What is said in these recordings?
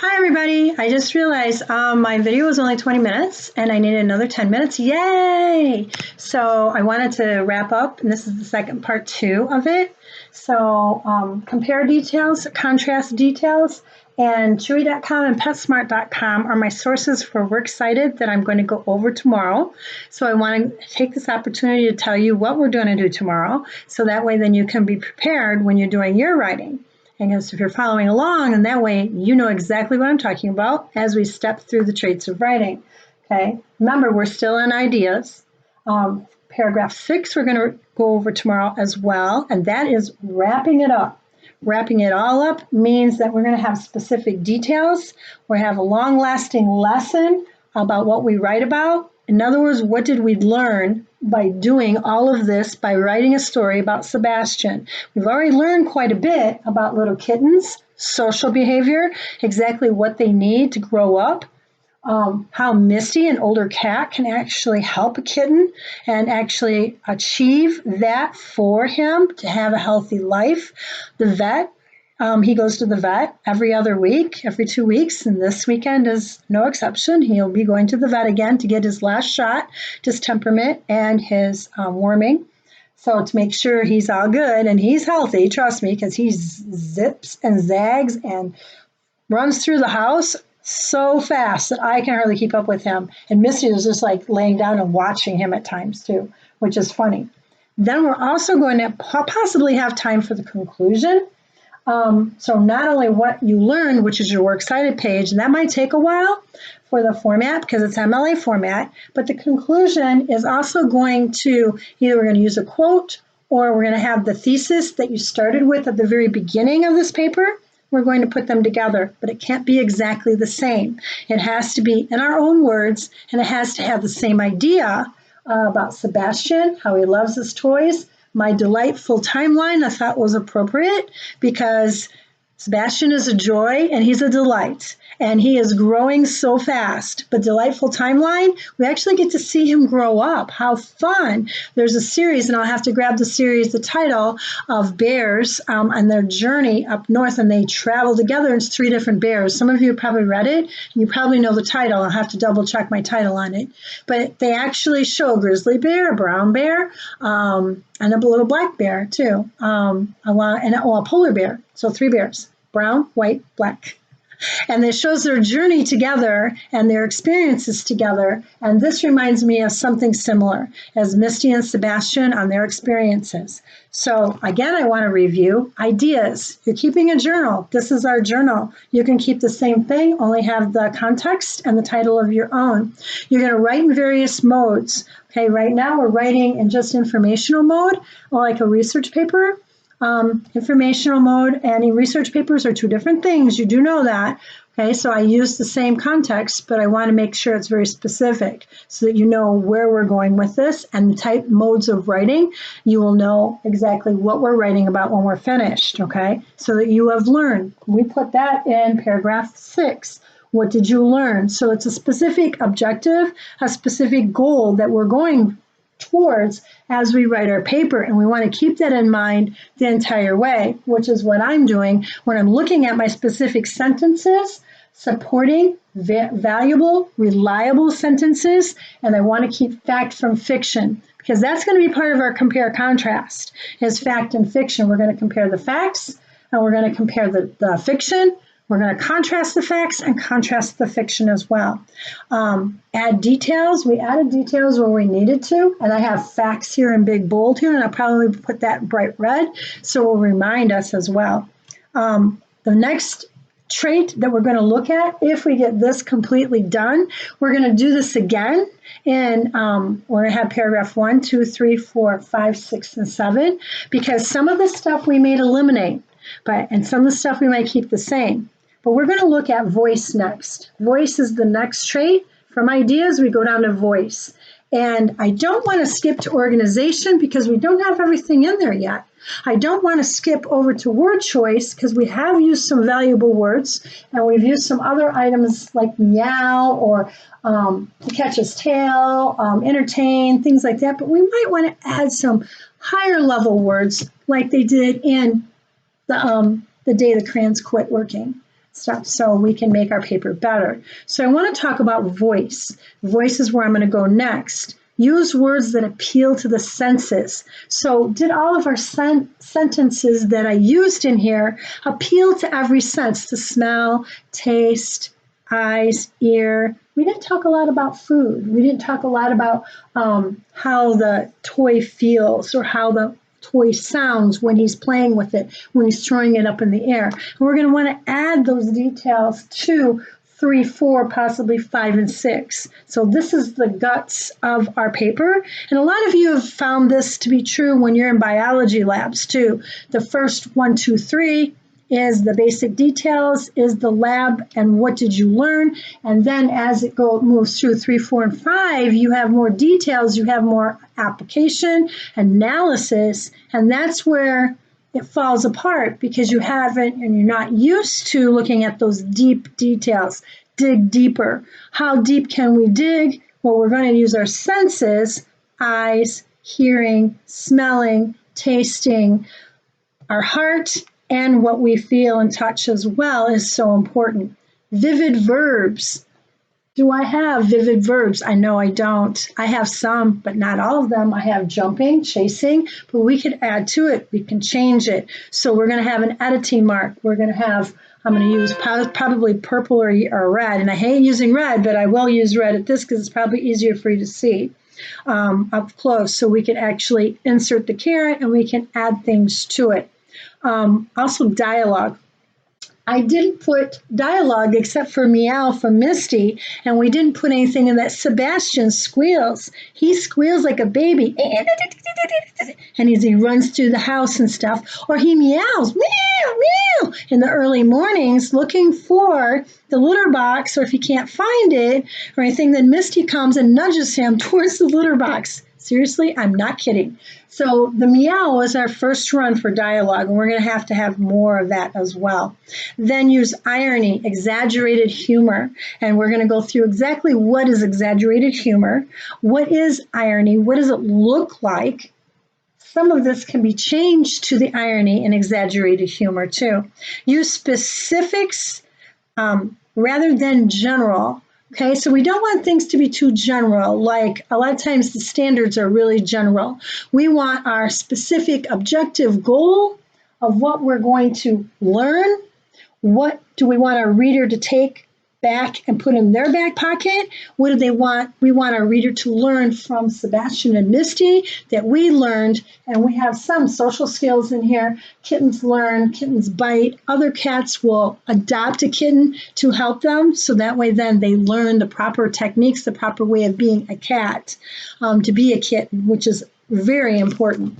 Hi everybody, I just realized my video was only 20 minutes and I needed another 10 minutes. Yay! So I wanted to wrap up, and this is the second part 2 of it. So compare details, contrast details, and Chewy.com and PetSmart.com are my sources for Works Cited that I'm going to go over tomorrow. So I want to take this opportunity to tell you what we're going to do tomorrow, so that way then you can be prepared when you're doing your writing. And if you're following along, and that way you know exactly what I'm talking about as we step through the traits of writing. Okay, remember we're still in ideas. Paragraph 6 we're going to go over tomorrow as well, and that is wrapping it up. Wrapping it all up means that we're going to have specific details. We're going to have a long-lasting lesson about what we write about. In other words, what did we learn by doing all of this, by writing a story about Sebastian? We've already learned quite a bit about little kittens, social behavior, exactly what they need to grow up, how Misty, an older cat, can actually help a kitten and actually achieve that for him to have a healthy life. The vet. He goes to the vet every other week, every 2 weeks, and this weekend is no exception. He'll be going to the vet again to get his last shot, his temperament and his worming. So to make sure he's all good and he's healthy, trust me, because he zips and zags and runs through the house so fast that I can hardly keep up with him. And Misty is just like laying down and watching him at times too, which is funny. Then we're also going to possibly have time for the conclusion. So not only what you learned, which is your Works Cited page, and that might take a while for the format because it's MLA format, but the conclusion is also going to, either we're going to use a quote or we're going to have the thesis that you started with at the very beginning of this paper. We're going to put them together, but it can't be exactly the same. It has to be in our own words, and it has to have the same idea about Sebastian, how he loves his toys. My delightful timeline I thought was appropriate because Sebastian is a joy and he's a delight. And he is growing so fast. But delightful timeline, we actually get to see him grow up. How fun. There's a series, and I'll have to grab the series, the title of bears and their journey up north, and they travel together. It's 3 different bears. Some of you have probably read it, and you probably know the title. I'll have to double check my title on it. But they actually show a grizzly bear, a brown bear, and a little black bear too, and a polar bear. So 3 bears, brown, white, black. And it shows their journey together and their experiences together. And this reminds me of something similar as Misty and Sebastian on their experiences. So again, I want to review ideas. You're keeping a journal. This is our journal. You can keep the same thing, only have the context and the title of your own. You're going to write in various modes. Okay, right now we're writing in just informational mode, or like a research paper. Informational mode and research papers are 2 different things. You do know that. Okay, so I use the same context, but I want to make sure it's very specific so that you know where we're going with this and the type modes of writing. You will know exactly what we're writing about when we're finished, okay, so that you have learned. We put that in paragraph 6. What did you learn? So it's a specific objective, a specific goal that we're going towards as we write our paper, and we want to keep that in mind the entire way, which is what I'm doing when I'm looking at my specific sentences, supporting valuable, reliable sentences, and I want to keep fact from fiction, because that's going to be part of our compare contrast, is fact and fiction. We're going to compare the facts, and we're going to compare the fiction. We're going to contrast the facts and contrast the fiction as well. Add details. We added details where we needed to, and I have facts here in big bold here, and I'll probably put that in bright red, so it will remind us as well. The next trait that we're going to look at, if we get this completely done, we're going to do this again, and we're going to have paragraph 1, 2, 3, 4, 5, 6, and 7, because some of the stuff we may eliminate, and some of the stuff we might keep the same. But we're going to look at voice next. Voice is the next trait. From ideas, we go down to voice. And I don't want to skip to organization because we don't have everything in there yet. I don't want to skip over to word choice because we have used some valuable words, and we've used some other items like meow or to catch his tail, entertain, things like that. But we might want to add some higher level words like they did in the day the crayons quit working. stuff so we can make our paper better. So I want to talk about voice. Voice is where I'm going to go next. Use words that appeal to the senses. So did all of our sentences that I used in here appeal to every sense, to smell, taste, eyes, ear? We didn't talk a lot about food. We didn't talk a lot about how the toy feels or how the toy sounds when he's playing with it, when he's throwing it up in the air. And we're going to want to add those details to 3, 4, possibly 5, and 6. So this is the guts of our paper. And a lot of you have found this to be true when you're in biology labs too. The first 1, 2, 3 is the basic details, is the lab, and what did you learn? And then as it moves through 3, 4, and 5, you have more details, you have more application, analysis, and that's where it falls apart because you haven't and you're not used to looking at those deep details. Dig deeper. How deep can we dig? Well, we're going to use our senses, eyes, hearing, smelling, tasting, our heart, and what we feel and touch as well is so important. Vivid verbs. Do I have vivid verbs? I know I don't. I have some, but not all of them. I have jumping, chasing, but we could add to it. We can change it. So we're going to have an editing mark. We're going to have, I'm going to use probably purple or red. And I hate using red, but I will use red at this because it's probably easier for you to see up close. So we can actually insert the caret and we can add things to it. Also dialogue. I didn't put dialogue except for meow from Misty, and we didn't put anything in that. Sebastian squeals. He squeals like a baby. And as he runs through the house and stuff, or he meows, meow, meow, in the early mornings looking for the litter box, or if he can't find it or anything, then Misty comes and nudges him towards the litter box. Seriously, I'm not kidding. So the meow is our first run for dialogue, and we're going to have more of that as well. Then use irony, exaggerated humor, and we're going to go through exactly what is exaggerated humor, what is irony, what does it look like. Some of this can be changed to the irony and exaggerated humor too. Use specifics rather than general. Okay, so we don't want things to be too general, like a lot of times the standards are really general. We want our specific objective goal of what we're going to learn. What do we want our reader to take back and put in their back pocket? What do they want? We want our reader to learn from Sebastian and Misty that we learned, and we have some social skills in here. Kittens learn, kittens bite. Other cats will adopt a kitten to help them, so that way then they learn the proper techniques, the proper way of being a cat, to be a kitten, which is very important.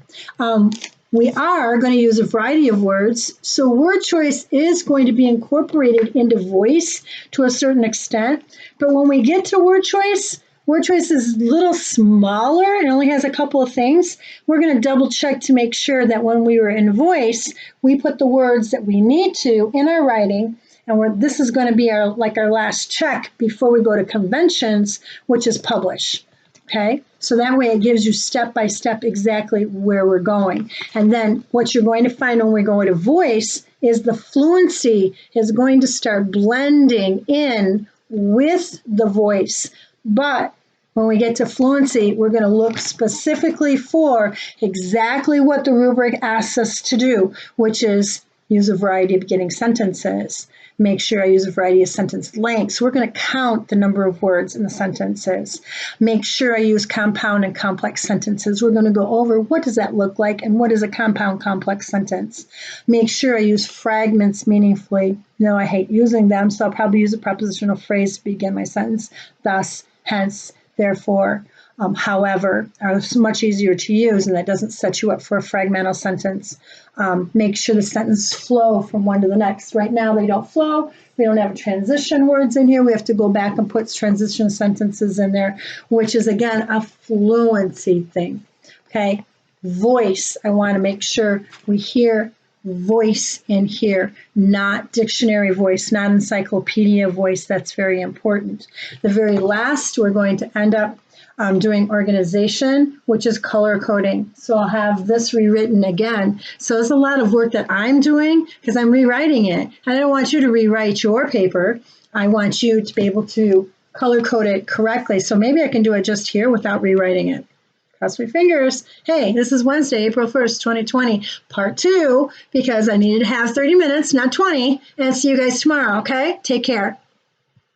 We are going to use a variety of words, so word choice is going to be incorporated into voice to a certain extent. But when we get to word choice is a little smaller and only has a couple of things. We're going to double check to make sure that when we were in voice, we put the words that we need to in our writing. And this is going to be our last check before we go to conventions, which is publish. Okay, so that way it gives you step by step exactly where we're going. And then what you're going to find when we go into voice is the fluency is going to start blending in with the voice. But when we get to fluency, we're going to look specifically for exactly what the rubric asks us to do, which is use a variety of beginning sentences. Make sure I use a variety of sentence lengths. We're going to count the number of words in the sentences. Make sure I use compound and complex sentences. We're going to go over what does that look like and what is a compound complex sentence. Make sure I use fragments meaningfully. No, I hate using them, so I'll probably use a prepositional phrase to begin my sentence. Thus, hence, therefore, however, are much easier to use, and that doesn't set you up for a fragmental sentence. Make sure the sentences flow from one to the next. Right now, they don't flow. We don't have transition words in here. We have to go back and put transition sentences in there, which is, again, a fluency thing. Okay, voice. I want to make sure we hear voice in here, not dictionary voice, not encyclopedia voice. That's very important. The very last, we're going to end up I'm doing organization, which is color coding. So I'll have this rewritten again. So it's a lot of work that I'm doing because I'm rewriting it. I don't want you to rewrite your paper. I want you to be able to color code it correctly. So maybe I can do it just here without rewriting it. Cross my fingers. Hey, this is Wednesday, April 1st, 2020, part 2, because I needed to have 30 minutes, not 20. And see you guys tomorrow, okay? Take care.